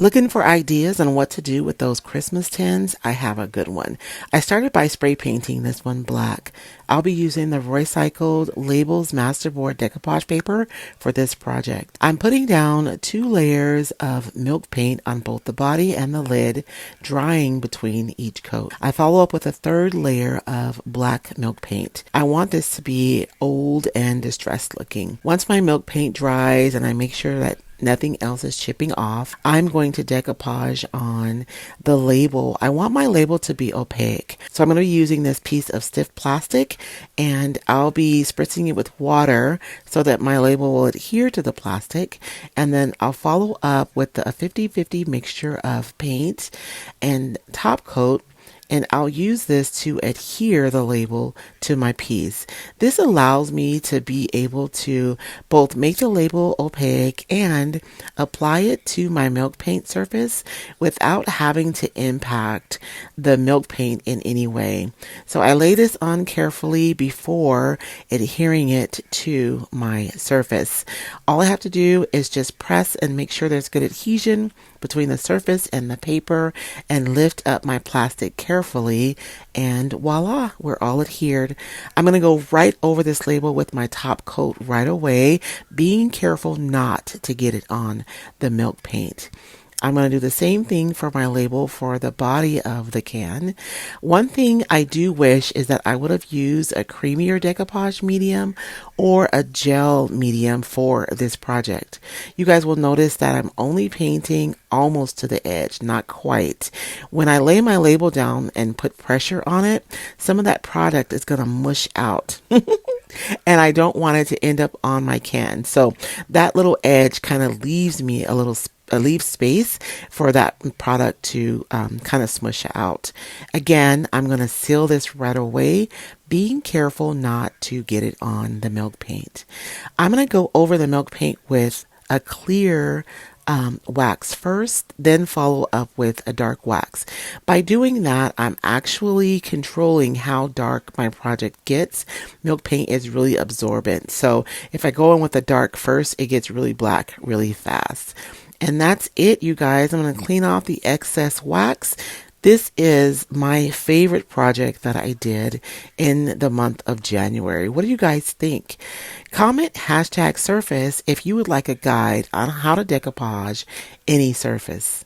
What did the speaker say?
Looking for ideas on what to do with those Christmas tins? I have a good one. I started by spray painting this one black. I'll be using the Roycycled Labels Masterboard Decoupage paper for this project. I'm putting down 2 layers of milk paint on both the body and the lid, drying between each coat. I follow up with a 3rd layer of black milk paint. I want this to be old and distressed looking. Once my milk paint dries and I make sure that nothing else is chipping off, I'm going to decoupage on the label. I want my label to be opaque. So I'm going to be using this piece of stiff plastic, and I'll be spritzing it with water so that my label will adhere to the plastic. And then I'll follow up with a 50-50 mixture of paint and top coat, and I'll use this to adhere the label to my piece. This allows me to be able to both make the label opaque and apply it to my milk paint surface without having to impact the milk paint in any way. So I lay this on carefully before adhering it to my surface. All I have to do is just press and make sure there's good adhesion between the surface and the paper, and lift up my plastic carefully, and voila, we're all adhered. I'm going to go right over this label with my top coat right away, being careful not to get it on the milk paint. I'm going to do the same thing for my label for the body of the can. One thing I do wish is that I would have used a creamier decoupage medium or a gel medium for this project. You guys will notice that I'm only painting almost to the edge, not quite. When I lay my label down and put pressure on it, some of that product is going to mush out. And I don't want it to end up on my can. So that little edge kind of leaves me leave space for that product to kind of smush out. Again, I'm going to seal this right away, being careful not to get it on the milk paint. I'm going to go over the milk paint with a clear wax first, then follow up with a dark wax. By doing that, I'm actually controlling how dark my project gets. Milk paint is really absorbent. So if I go in with the dark first, it gets really black really fast. And that's it, you guys. I'm going to clean off the excess wax. This is my favorite project that I did in the month of January. What do you guys think? Comment #surface if you would like a guide on how to decoupage any surface.